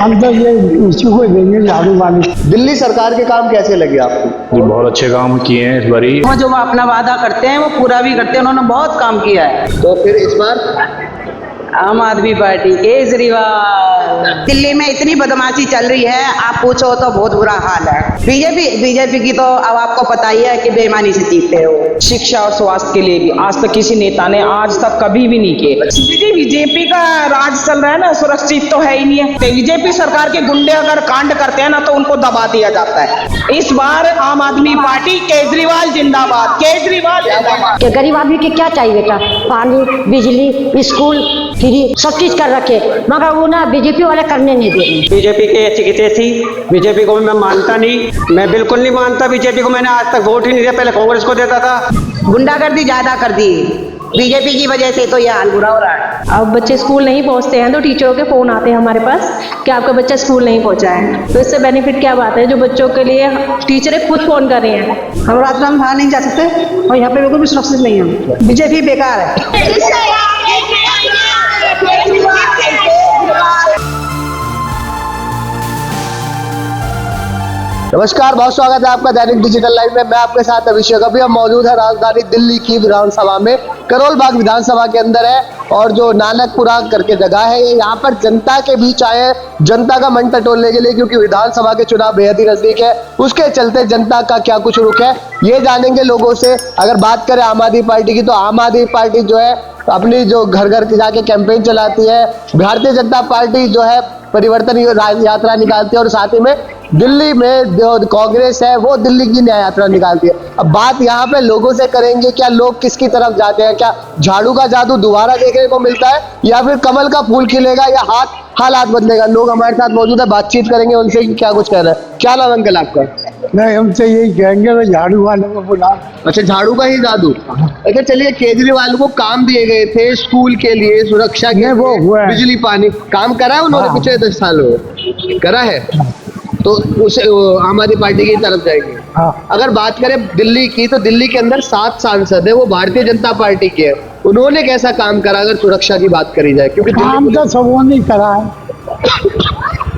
हम तो ये इसी को देंगे झाड़ू वाली। दिल्ली सरकार के काम कैसे लगे आपको? जी, बहुत अच्छे काम किए हैं इस बारी। वो जो अपना वादा करते हैं वो पूरा भी करते हैं, उन्होंने बहुत काम किया है। तो फिर इस बार आम आदमी पार्टी केजरीवाल। दिल्ली में इतनी बदमाशी चल रही है, आप पूछो तो बहुत बुरा हाल है। बीजेपी की तो अब आपको पता ही है कि बेईमानी से जीतते हो। शिक्षा और स्वास्थ्य के लिए भी आज तक किसी नेता ने आज तक कभी भी नहीं किए। बीजेपी का राज चल रहा है ना, सुरक्षित तो है ही नहीं है। बीजेपी सरकार के गुंडे अगर कांड करते हैं ना तो उनको दबा दिया जाता है। इस बार आम आदमी पार्टी केजरीवाल जिंदाबाद, केजरीवाल जिंदाबाद। कि गरीब आदमी के क्या चाहिए बेटा, पानी, बिजली, स्कूल फ्री, सब चीज कर रखे, मगर वो ना बीजेपी वाले करने नहीं दे रहे। बीजेपी के अच्छी कितने थी, बीजेपी को मैं मानता नहीं, मैं बिल्कुल नहीं मानता बीजेपी को। मैंने आज तक वोट ही नहीं दिया, पहले कांग्रेस को देता था। गुंडागर्दी ज्यादा कर दी बीजेपी की वजह से, तो ये हाल बुरा हो रहा है। अब बच्चे स्कूल नहीं पहुंचते हैं तो टीचरों के फोन आते हैं हमारे पास कि आपका बच्चा स्कूल नहीं पहुंचा है। तो इससे बेनिफिट क्या बात है, जो बच्चों के लिए टीचरें खुद फोन कर रही हैं। हम रात में बाहर नहीं जा सकते और यहाँ पे बिल्कुल भी सुरक्षित नहीं है। बीजेपी बेकार है। नमस्कार, बहुत स्वागत है आपका दैनिक डिजिटल लाइव में। मैं आपके साथ अभिषेक। अभी हम मौजूद है राजधानी दिल्ली की विधानसभा में, करोल बाग विधानसभा के अंदर है। और जो नानकपुरा करके जगह है, ये यहाँ पर जनता के बीच आए हैं, जनता का मन टटोलने के लिए, क्योंकि विधानसभा के चुनाव बेहद ही नजदीक है। उसके चलते जनता का क्या कुछ रुख है ये जानेंगे लोगों से। अगर बात करें आम आदमी पार्टी की, तो आम आदमी पार्टी जो है अपनी जो घर घर जाके कैंपेन चलाती है। भारतीय जनता पार्टी जो है परिवर्तन यात्रा निकालती है, और साथ ही में दिल्ली में जो कांग्रेस है वो दिल्ली की न्याय यात्रा निकालती है। अब बात यहाँ पे लोगों से करेंगे, क्या लोग किसकी तरफ जाते हैं, क्या झाड़ू का जादू दोबारा देखने को मिलता है या फिर कमल का फूल खिलेगा या हालात बदलेगा। लोग हमारे साथ मौजूद है, बातचीत करेंगे उनसे कि क्या कुछ कह रहे हैं। क्या नाम अंकल आपका? नहीं, हमसे यही कहेंगे तो झाड़ू वाले को बुला। अच्छा, झाड़ू का ही जादू। अच्छा चलिए, केजरीवाल को काम दिए गए थे स्कूल के लिए, सुरक्षा के लिए, वो हुआ है। बिजली पानी काम करा है उन्होंने पिछले 10 साल में करा है, तो उसे आम आदमी पार्टी की तरफ जाएंगे। हाँ। अगर बात करें दिल्ली की, तो दिल्ली के अंदर 7 सांसद है, वो भारतीय जनता पार्टी के हैं। उन्होंने कैसा काम करा अगर सुरक्षा की बात करी जाए? क्योंकि काम तो सबों ने करा है,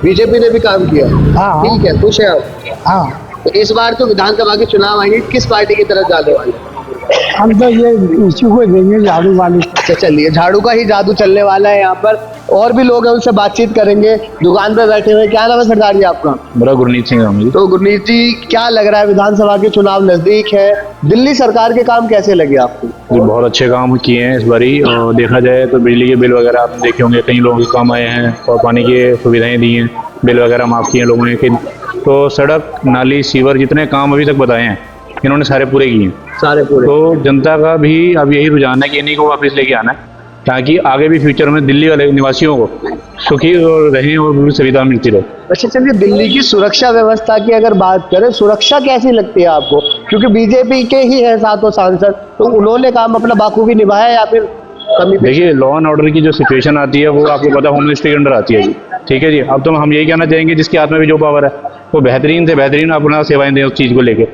बीजेपी ने भी काम किया। हाँ। ठीक है, खुश है आप? हाँ। तो इस बार तो विधानसभा के चुनाव आएंगे, किस पार्टी की तरफ जाने वाले? हम तो ये इसी को देंगे झाड़ू वाली। अच्छा चलिए, झाड़ू का ही जादू चलने वाला है यहाँ पर। और भी लोग हैं, उनसे बातचीत करेंगे। दुकान पे बैठे हुए, क्या नाम है सरदार जी आपका? मेरा गुरनीत सिंह है जी। तो गुरनीत जी, क्या लग रहा है, विधानसभा के चुनाव नजदीक है, दिल्ली सरकार के काम कैसे लगे आपको? जी, बहुत अच्छे काम किए हैं इस बारी। और देखा जाए तो बिजली के बिल वगैरह आप देखे होंगे, कई लोगों के काम आए हैं, और पानी की सुविधाएं दी हैं, बिल वगैरह माफ किए हैं लोगों ने। तो सड़क, नाली, सीवर, जितने काम अभी तक बताए हैं इन्होंने सारे पूरे किए हैं, सारे पूरे। तो जनता का भी अब यही रुझान है कि इन्हीं को वापस लेके आना है, ताकि आगे भी फ्यूचर में दिल्ली वाले निवासियों को सुखी और रहें और पूरी सुविधा मिलती रहे। अच्छा चलिए, दिल्ली की सुरक्षा व्यवस्था की अगर बात करें, सुरक्षा कैसी लगती है आपको? क्योंकि बीजेपी के ही है 7 सांसद, तो उन्होंने काम अपना बाखूबी निभाया या फिर कमी? देखिए, लॉ एंड ऑर्डर की जो सिचुएशन आती है वो आपको पता होम मिनिस्ट्री के अंडर आती है जी। ठीक है जी। अब तो हम यही कहना चाहेंगे जिसके हाथ में भी जो पावर है वो बेहतरीन से बेहतरीन अपना सेवाएं दें उस चीज़ को लेके।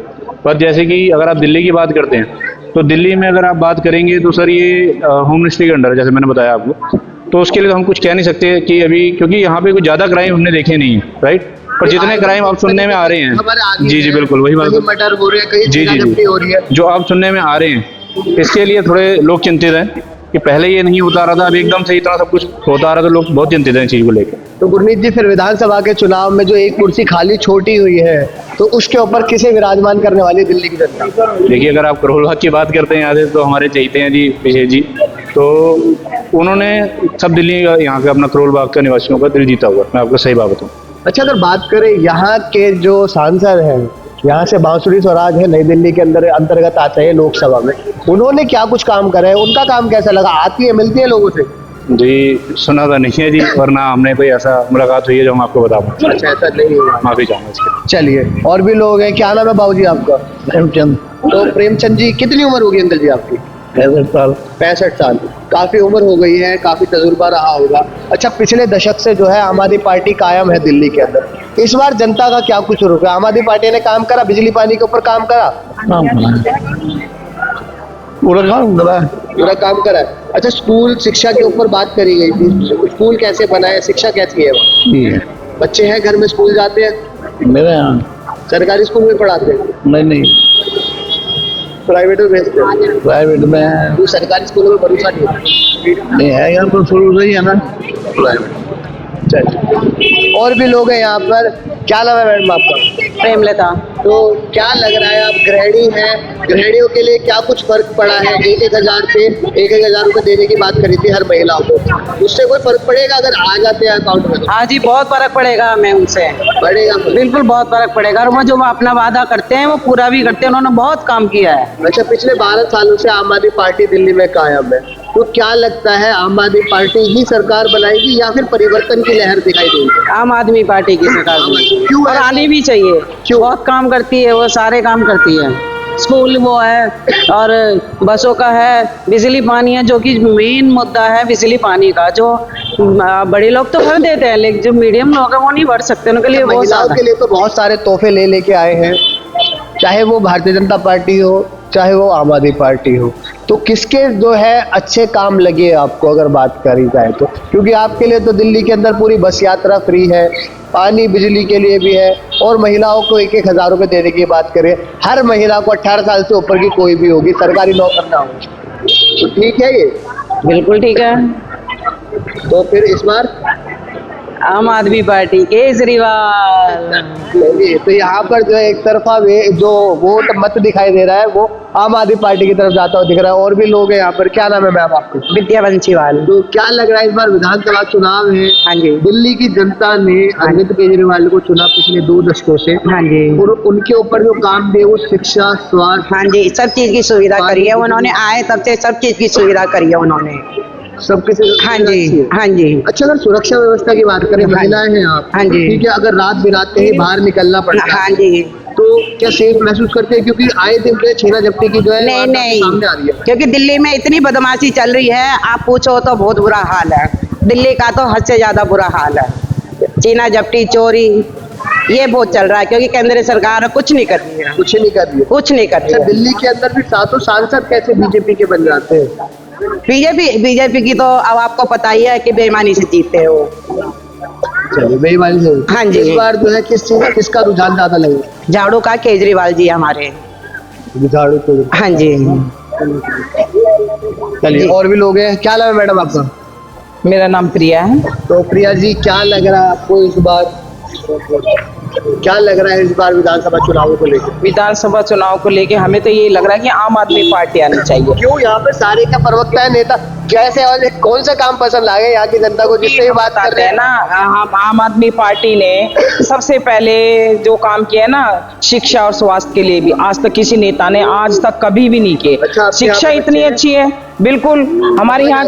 पर जैसे कि अगर आप दिल्ली की बात करते हैं, तो दिल्ली में अगर आप बात करेंगे तो सर ये होम मिनिस्ट्री के अंडर है, जैसे मैंने बताया आपको। तो उसके लिए तो हम कुछ कह नहीं सकते कि अभी, क्योंकि यहाँ पे कुछ ज़्यादा क्राइम हमने देखे नहीं है, राइट। पर जितने क्राइम आप सुनने में आ रहे हैं, जी जी बिल्कुल वही बात, मर्डर हो रहे हैं, कहीं जी जी हो रही है, जो आप सुनने में आ रहे हैं, इसके लिए थोड़े लोग चिंतित हैं कि पहले ये नहीं होता रहा था, अभी एकदम से इतना सब कुछ होता रहा, तो लोग बहुत चिंतित हैं इस चीज़ को लेकर। तो गुरमीत जी, फिर विधानसभा के चुनाव में जो एक कुर्सी खाली छोटी हुई है, तो उसके ऊपर किसे विराजमान करने वाली है दिल्ली की जनता? देखिए, अगर आप करोल बाग की बात करते हैं यहाँ से, तो हमारे चहेते हैं जी अभिषेक जी, तो उन्होंने सब दिल्ली का, यहाँ के अपना करोल बाग का निवासियों का दिल जीता हुआ, मैं आपको सही बात बताऊँ। अच्छा, अगर बात करें यहाँ के जो सांसद हैं, यहाँ से बांसुरी स्वराज है, नई दिल्ली के अंतर्गत आता है लोकसभा में, उन्होंने क्या कुछ काम करे हैं? उनका काम कैसा लगा? आती है, मिलती है लोगों से? जी, सुना था नहीं है जी, वरना हमने कोई ऐसा मुलाकात हुई है जो हम आपको बता पाएं। अच्छा, ऐसा नहीं हुआ, माफी चाहूँगा इसके। चलिए, और भी लोग हैं। क्या नाम है बाबूजी आपका? प्रेमचंद। तो प्रेमचंद जी, कितनी उम्र होगी अंकल जी आपकी? 65 साल। 65 साल, काफी उम्र हो गई है, काफी तजुर्बा रहा होगा। अच्छा, पिछले दशक से जो है आम आदमी पार्टी कायम है दिल्ली के अंदर। इस बार जनता का क्या कुछ रुख है? आम आदमी पार्टी ने काम करा, बिजली पानी के ऊपर काम करा, पूरा काम करा है। पूरा काम करा है। अच्छा, स्कूल शिक्षा के ऊपर बात करी गई थी, स्कूल कैसे बना है, शिक्षा कैसी है वहाँ? बच्चे हैं घर में, स्कूल जाते हैं? मेरे यहाँ सरकारी स्कूल में पढ़ाते हैं? नहीं, प्राइवेट में भेजते हैं? प्राइवेट में है। तो सरकारी स्कूलों में भरोसा नहीं है? यहाँ पर शुरू से ही है ना प्राइवेट। चलिए, और भी लोग हैं यहाँ पर। क्या नाम है मैडम आपका? प्रेमलता। तो क्या लग रहा है, आप गृहिणी हैं, गृहिणियों के लिए क्या कुछ फर्क पड़ा है? 1,000 से 1,000 रुपए देने की बात करी थी हर महिला को, उससे कोई फर्क पड़ेगा अगर आ जाते हैं अकाउंट में? हाँ जी, बहुत फर्क पड़ेगा हमें उनसे, पड़ेगा? बिल्कुल बहुत फर्क पड़ेगा। और वो जो अपना वादा करते हैं वो पूरा भी करते हैं, उन्होंने बहुत काम किया है। अच्छा, पिछले 12 सालों से आम आदमी पार्टी दिल्ली में कायम है, तो क्या लगता है आम आदमी पार्टी ही सरकार बनाएगी या फिर परिवर्तन की लहर दिखाई देगी? आम आदमी पार्टी की सरकार क्यों? और आनी भी चाहिए। क्यों? बहुत काम करती है वो, सारे काम करती है। स्कूल वो है और बसों का है, बिजली पानी है, जो कि मेन मुद्दा है बिजली पानी का। जो बड़े लोग तो भर देते हैं, लेकिन जो मीडियम लोग हैं वो नहीं भर सकते, उनके लिए बहुत महिलाओं ज्यादा। के लिए तो बहुत सारे तोहफे लेके आए हैं, चाहे वो भारतीय जनता पार्टी हो चाहे वो आम आदमी पार्टी हो। तो किसके जो है अच्छे काम लगे आपको अगर बात करी जाए तो? क्योंकि आपके लिए तो दिल्ली के अंदर पूरी बस यात्रा फ्री है, पानी बिजली के लिए भी है, और महिलाओं को 1,000 रुपए देने की बात करें, हर महिला को 18 साल से ऊपर की कोई भी होगी, सरकारी नौकर ना हो, तो ठीक है ये? बिल्कुल ठीक है। तो फिर इस बार आम आदमी पार्टी, केजरीवाल। चलिए, तो यहाँ पर जो है एक तरफा जो वोट मत दिखाई दे रहा है वो आम आदमी पार्टी की तरफ जाता हुआ दिख रहा है। और भी लोग हैं यहाँ पर। क्या नाम है मैम आपको? विद्या बंसीवाल। तो क्या लग रहा है, इस बार विधानसभा चुनाव है, हाँ जी, दिल्ली की जनता ने अरविंद केजरीवाल को चुना पिछले 2 दशकों से, हाँ जी, और उनके ऊपर जो काम दिए वो शिक्षा, स्वास्थ्य, हाँ जी, सब चीज की सुविधा करी है उन्होंने। आए तब से सब चीज की सुविधा करी है उन्होंने। सबके से। हाँ जी, हाँ जी। अच्छा, अगर सुरक्षा व्यवस्था की बात करें, महिलाएं हैं आप, हाँ जी, ठीक है, अगर रात बिराते ही बाहर निकलना पड़ता है, हाँ जी, तो क्या सेफ महसूस करते हैं? क्योंकि आए दिन जो है छीना झपटी की जो है नहीं नहीं, सामने आ रही है। क्योंकि दिल्ली में इतनी बदमाशी चल रही है, आप पूछो तो बहुत बुरा हाल है। दिल्ली का तो हद से ज्यादा बुरा हाल है। चीना झपटी, चोरी, ये बहुत चल रहा है, क्योंकि केंद्र सरकार कुछ नहीं कर रही है, कुछ नहीं कर रही है। कुछ नहीं कर रही अच्छा, है। दिल्ली के अंदर भी 7 सांसद कैसे बीजेपी के बन जाते हैं? बीजेपी की तो अब आपको पता ही है कि बेईमानी से जीतते हो। चलिए, बेईमानी से। हाँ जी। इस बार जो है किसका रुझान ज्यादा लगेगा? झाड़ू का केजरीवाल जी हमारे। झाड़ू को। हाँ जी। चलिए, और भी लोग हैं। क्या नाम है मैडम आपका? मेरा नाम प्रिया है। तो प्रिया जी, क्या लग रहा है आपको इस बार, क्या लग रहा है इस बार विधानसभा चुनावों को लेकर? विधानसभा चुनाव को लेके हमें तो ये लग रहा है कि आम आदमी पार्टी आनी चाहिए। क्यों? यहाँ पे सारे का प्रवक्ता है, नेता कैसे, और कौन सा काम पसंद आ गया यहाँ की जनता को जिससे बात कर रहे हैं ना? हम आम आदमी पार्टी ने सबसे पहले जो काम किया है ना, शिक्षा और स्वास्थ्य के लिए भी आज तक किसी नेता ने आज तक कभी भी नहीं किए। अच्छा, शिक्षा इतनी अच्छी है, बिल्कुल। हमारे यहाँ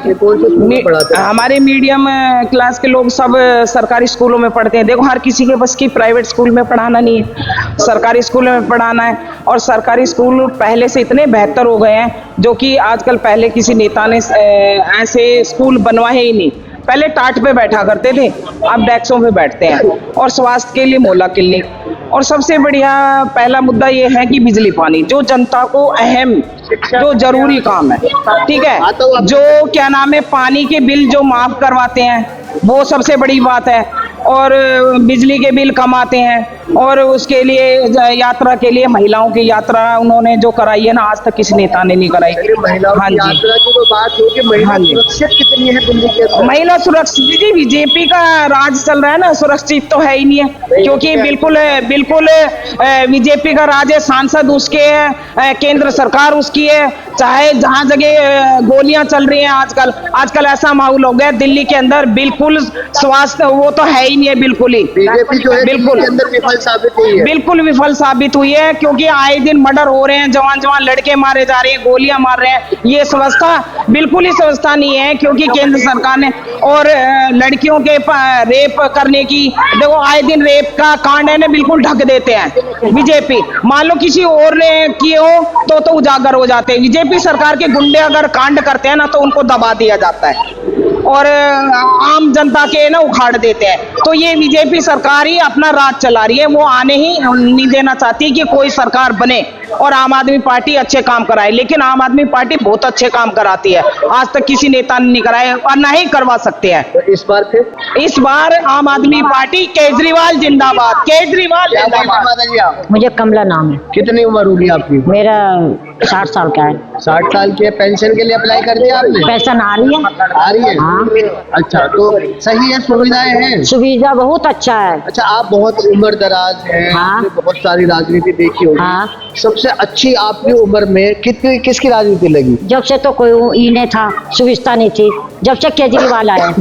हमारे मीडियम क्लास के लोग सब सरकारी स्कूलों में पढ़ते हैं। देखो, हर किसी के बस की प्राइवेट स्कूल में पढ़ाना नहीं है, सरकारी स्कूल में पढ़ाना है। और सरकारी स्कूल पहले से इतने बेहतर हो गए हैं, जो कि आजकल पहले किसी नेता ने ऐसे स्कूल बनवाए ही नहीं। पहले टाट पे बैठा करते थे, अब डेस्कों पे बैठते हैं। और स्वास्थ्य के लिए मोहल्ला क्लिनिक, और सबसे बढ़िया पहला मुद्दा ये है कि बिजली पानी, जो जनता को अहम, जो जरूरी काम है, ठीक है। जो क्या नाम है, पानी के बिल जो माफ करवाते हैं, वो सबसे बड़ी बात है। और बिजली के बिल कम आते हैं। और उसके लिए यात्रा के लिए, महिलाओं की यात्रा उन्होंने जो कराई है ना, आज तक किसी नेता ने नहीं कराई। महिलाओं की यात्रा की तो बात हो कि महिला सुरक्षित कितनी है दिल्ली के अंदर? महिला सुरक्षित, जी बीजेपी का राज चल रहा है ना, सुरक्षित तो है ही नहीं है। क्योंकि बिल्कुल बीजेपी का राज है, सांसद उसके है, केंद्र सरकार उसकी है। चाहे जहाँ जगह गोलियां चल रही हैं आजकल ऐसा माहौल हो गया दिल्ली के अंदर, बिल्कुल स्वास्थ्य वो तो है ही नहीं है, बिल्कुल ही। बीजेपी जो है बिल्कुल के अंदर विफल साबित हुई है, बिल्कुल विफल साबित हुई है। क्योंकि आए दिन मर्डर हो रहे हैं, जवान लड़के मारे जा रहे हैं, गोलियां मार रहे हैं। ये व्यवस्था बिल्कुल ही व्यवस्था नहीं है, क्योंकि केंद्र सरकार ने, और लड़कियों के रेप करने की, देखो आए दिन रेप का कांड है ना, बिल्कुल ढक देते हैं बीजेपी। मान लो किसी और ने किए हो तो उजागर हो जाते हैं। बीजेपी सरकार के गुंडे अगर कांड करते हैं ना, तो उनको दबा दिया जाता है और आम जनता के ना उखाड़ देते हैं। तो ये बीजेपी सरकार ही अपना राज चला रही है, वो आने ही नहीं देना चाहती कि कोई सरकार बने और आम आदमी पार्टी अच्छे काम कराए। लेकिन आम आदमी पार्टी बहुत अच्छे काम कराती है, आज तक किसी नेता ने नहीं कराए और ना ही करवा सकते हैं। तो इस बार फिर इस बार आम आदमी पार्टी, केजरीवाल जिंदाबाद, केजरीवाल क्या नाम है जिंदाबाद। माता जी आप? मुझे कमला नाम है। कितनी उम्र होगी आपकी? मेरा 60 साल का है। 60 साल की है। पेंशन के लिए अप्लाई कर दिया आपने? पेंशन आ रही है। आ रही है? हाँ। अच्छा, तो सही है, सुविधाएं हैं? सुविधा बहुत अच्छा है। अच्छा, आप बहुत उम्र दराज हैं, हाँ। आपने बहुत सारी राजनीति देखी होगी। हाँ। सबसे अच्छी आपकी उम्र में किसकी राजनीति लगी? जब से तो कोई ई नहीं था, सुविधा नहीं थी। जब से केजरीवाल आया,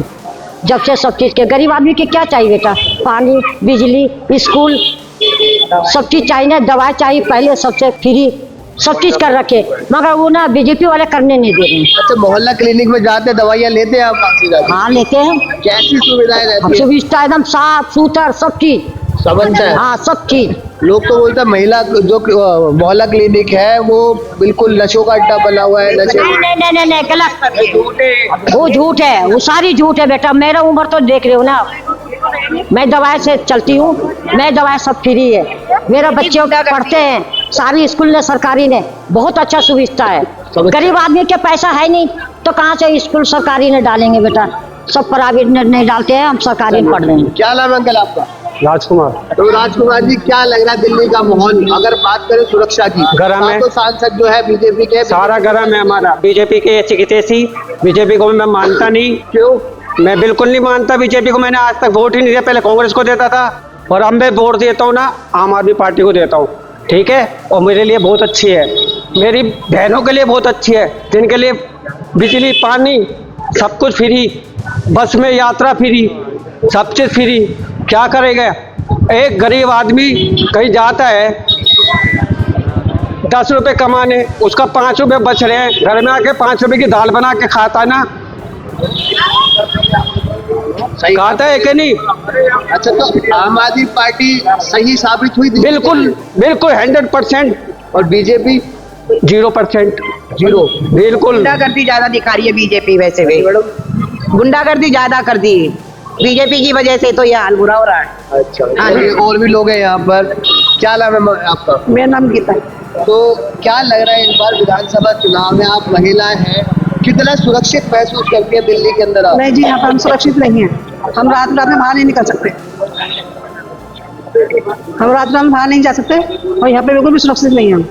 जब से सब चीज के गरीब आदमी के क्या चाहिए बेटा? पानी, बिजली, स्कूल, सब चीज चाहिए ना। दवाई चाहिए, पहले सबसे फ्री सब चीज कर रखे, मगर वो ना बीजेपी वाले करने नहीं दे रहे हैं। अच्छा, मोहल्ला क्लिनिक में जाते दवाइयाँ लेते हैं आप? आपसे जाके हाँ लेते हैं। कैसी सुविधाएं रहती है? सुविधा एकदम साफ सुथर सब चीज। सब अच्छा है? हाँ सब चीज। लोग तो बोलते हैं महिला जो मोहल्ला क्लिनिक है वो बिल्कुल नशों का अड्डा बना हुआ है। नशे नहीं गलत, वो झूठ है, वो सारी झूठ है बेटा। मेरा उम्र तो देख रहे हो ना, मैं दवाई से चलती हूँ, मैं दवाई सब फ्री है। मेरा बच्चे पढ़ते हैं, सारी स्कूल ने सरकारी ने बहुत अच्छा सुविधा है। गरीब आदमी के पैसा है नहीं तो कहाँ से स्कूल सरकारी ने डालेंगे बेटा? सब प्राइवेट ने नहीं डालते हैं, हम सरकारी में पढ़ रहे हैं। क्या नाम है अंकल आपका? राजकुमार। तो राजकुमार जी, क्या लग रहा है दिल्ली का माहौल? अगर बात करें सुरक्षा की, गरम है। तो सांसद जो है बीजेपी के, सारा गरम है हमारा। बीजेपी के ऐसी की तैसी। बीजेपी को मैं मानता नहीं। क्यों? मैं बिल्कुल नहीं मानता बीजेपी को। मैंने आज तक वोट ही नहीं दिया, पहले कांग्रेस को देता था और अब मैं वोट देता हूँ ना आम आदमी पार्टी को देता हूँ। ठीक है, और मेरे लिए बहुत अच्छी है, मेरी बहनों के लिए बहुत अच्छी है, जिनके लिए बिजली, पानी सब कुछ फ्री, बस में यात्रा फ्री, सब चीज़ फ्री। क्या करेगा? एक गरीब आदमी कहीं जाता है 10 रुपये कमाने, उसका 5 रुपये बच रहे हैं, घर में आके 5 रुपये की दाल बना के खाता है ना, सही खाता है कि नहीं? अच्छा, तो आम आदमी पार्टी सही साबित हुई? बिल्कुल बिल्कुल 100%। और बीजेपी 0%। जीरो। बिल्कुल। गुंडागर्दी ज्यादा दिखा रही है बीजेपी। वैसे भी गुंडागर्दी ज्यादा कर दी बीजेपी की वजह से, तो ये हाल बुरा हो रहा है। अच्छा, और भी लोग हैं यहाँ पर। क्या नाम है आपका? मेरा नाम गीता। तो क्या लग रहा है इस बार विधानसभा चुनाव में आप महिला हैं, कितना सुरक्षित महसूस करती है दिल्ली के अंदर आप? नहीं जी, यहाँ पर हम सुरक्षित नहीं है। हम रात में बाहर नहीं निकल सकते, हम रात में बाहर नहीं जा सकते और यहाँ पे बिल्कुल भी सुरक्षित नहीं है हम।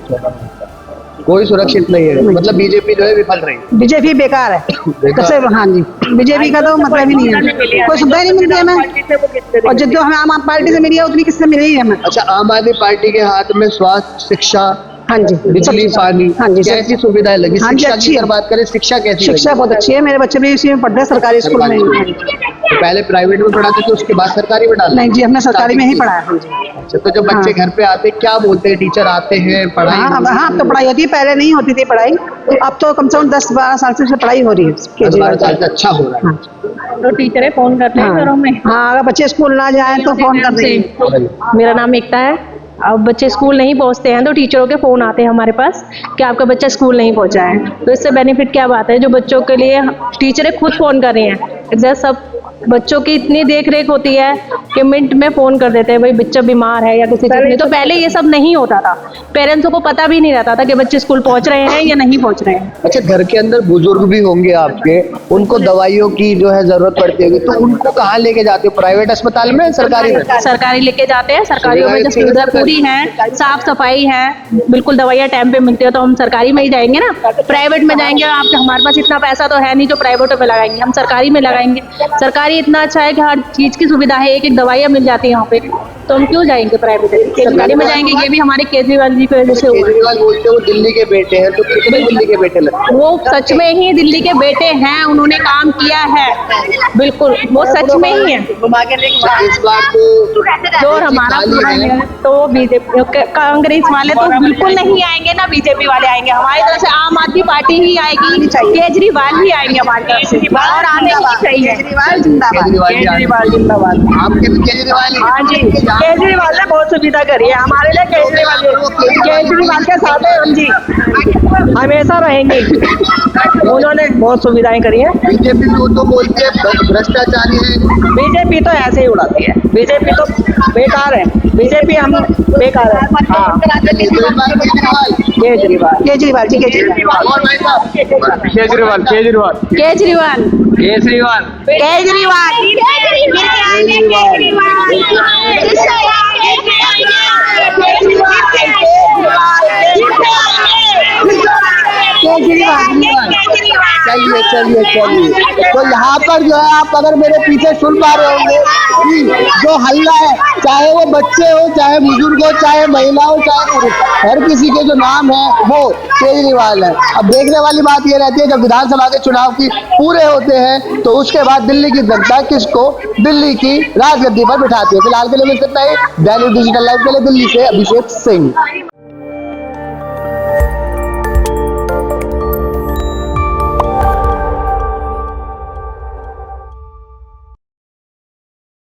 कोई सुरक्षित नहीं है, मतलब बीजेपी जो है विफल रही। बीजेपी बेकार है सबसे। हाँ जी, बीजेपी का तो मतलब ही नहीं है, कोई सुविधा नहीं मिलती हमें। और जो हमें आम आदमी पार्टी से मिली है उतनी किससे मिली है हमें? अच्छा, आम आदमी पार्टी के हाथ में स्वास्थ्य, शिक्षा, हाँ जी, बिजली, पानी, हाँ जी, कैसी सुविधाएं लगी? हाँ जी, शिक्षा अच्छी की है। अगर बात करें, शिक्षा कैसी शिक्षा लगी? बहुत अच्छी है। मेरे बच्चे भी इसी में पढ़ते हैं, सरकारी स्कूल में। तो पहले प्राइवेट में पढ़ाते थे, उसके बाद सरकारी में डाला? नहीं जी, हमने सरकारी में ही पढ़ा है। हाँ जी। अच्छा, तो जब बच्चे घर पे आते क्या बोलते हैं? टीचर आते हैं, पढ़ाई? हाँ अब तो पढ़ाई होती है, पहले नहीं होती थी पढ़ाई, अब तो कम से कम 10-12 साल से पढ़ाई हो रही है। 12 साल से अच्छा हो रहा है। तो टीचरें फोन करते हैं घरों में। हाँ, अगर बच्चे स्कूल ना जाए तो फोन कर देंगे। मेरा नाम एकता है। अब बच्चे स्कूल नहीं पहुंचते हैं तो टीचरों के फ़ोन आते हैं हमारे पास कि आपका बच्चा स्कूल नहीं पहुंचा है। तो इससे बेनिफिट क्या बात है, जो बच्चों के लिए टीचरें खुद फ़ोन कर रही हैं। एग्जैक्ट सब बच्चों की इतनी देख रेख होती है कि मिनट में फ़ोन कर देते हैं, भाई बच्चा बीमार है या किसी चीज़ में। तो पहले ये सब नहीं होता था, पेरेंट्सों को पता भी नहीं रहता था कि बच्चे स्कूल पहुंच रहे हैं या नहीं पहुंच रहे हैं। अच्छा, घर के अंदर बुजुर्ग भी होंगे आपके, उनको दवाइयों की जो है जरूरत पड़ती होगी, तो उनको कहाँ लेके जाते हो? प्राइवेट अस्पताल में, सरकारी में? सरकारी लेके जाते हैं। सरकारियों में जो सुविधा पूरी है, साफ सफाई है, बिल्कुल दवाइयाँ टाइम पे मिलती है, तो हम सरकारी में ही जाएंगे ना। प्राइवेट में जाएंगे, आप हमारे पास इतना पैसा तो है नहीं जो प्राइवेटों में लगाएंगे, हम सरकारी में लगाएंगे। सरकारी इतना अच्छा है कि हर चीज की सुविधा है, एक दवाइयाँ मिल जाती है यहाँ पे, तो हम क्यों जाएंगे प्राइवेट? सरकारी में जाएंगे। ये भी हमारे केजरीवाल जी की वजह से हुआ है। केजरीवाल बोलते हैं वो दिल्ली के बेटे हैं, तो कितने दिल्ली के बेटे लगते हैं? वो सच में ही दिल्ली के बेटे हैं, उन्होंने काम किया है, बिल्कुल वो सच में ही है। इस बार तो जो हमारा पूरा है तो बीजेपी, कांग्रेस वाले तो बिल्कुल नहीं आएंगे ना, बीजेपी वाले आएंगे। हमारी तरफ से आम आदमी पार्टी ही आएगी, केजरीवाल ही आएंगे हमारी तरफ से, और आने ही चाहिए। केजरीवाल जिंदाबाद। केजरीवाल जिंदाबाद। आपके भी केजरीवाल ही? हाँ जी। केजरीवाल ने बहुत सुविधा करी है हमारे लिए। केजरीवाल के साथ है हम जी, हमेशा रहेंगे। उन्होंने बहुत सुविधाएं करी है। बीजेपी तो बोलती है भ्रष्टाचारी है। बीजेपी तो ऐसे ही उड़ाती है, बीजेपी तो बेकार है, बीजेपी हम बेकार है। हाँ केजरीवाल केजरीवाल जी केजरीवाल और भाई साहब केजरीवाल केजरीवाल केजरीवाल केजरीवाल चलिए चलिए चलिए। तो यहाँ पर जो है आप अगर मेरे पीछे सुन पा रहे होंगे कि जो हल्ला है, चाहे वो बच्चे हो, चाहे बुजुर्ग हो, चाहे महिला हो, चाहे पुरुष, हर किसी के जो नाम है वो केजरीवाल है। अब देखने वाली बात ये रहती है जब विधानसभा के चुनाव की पूरे होते हैं तो उसके बाद दिल्ली की जनता किसको दिल्ली की राजगद्दी पर बिठाती है। फिलहाल के लिए इतना ही। दैनिक डिजिटल लाइव के लिए दिल्ली से अभिषेक सिंह।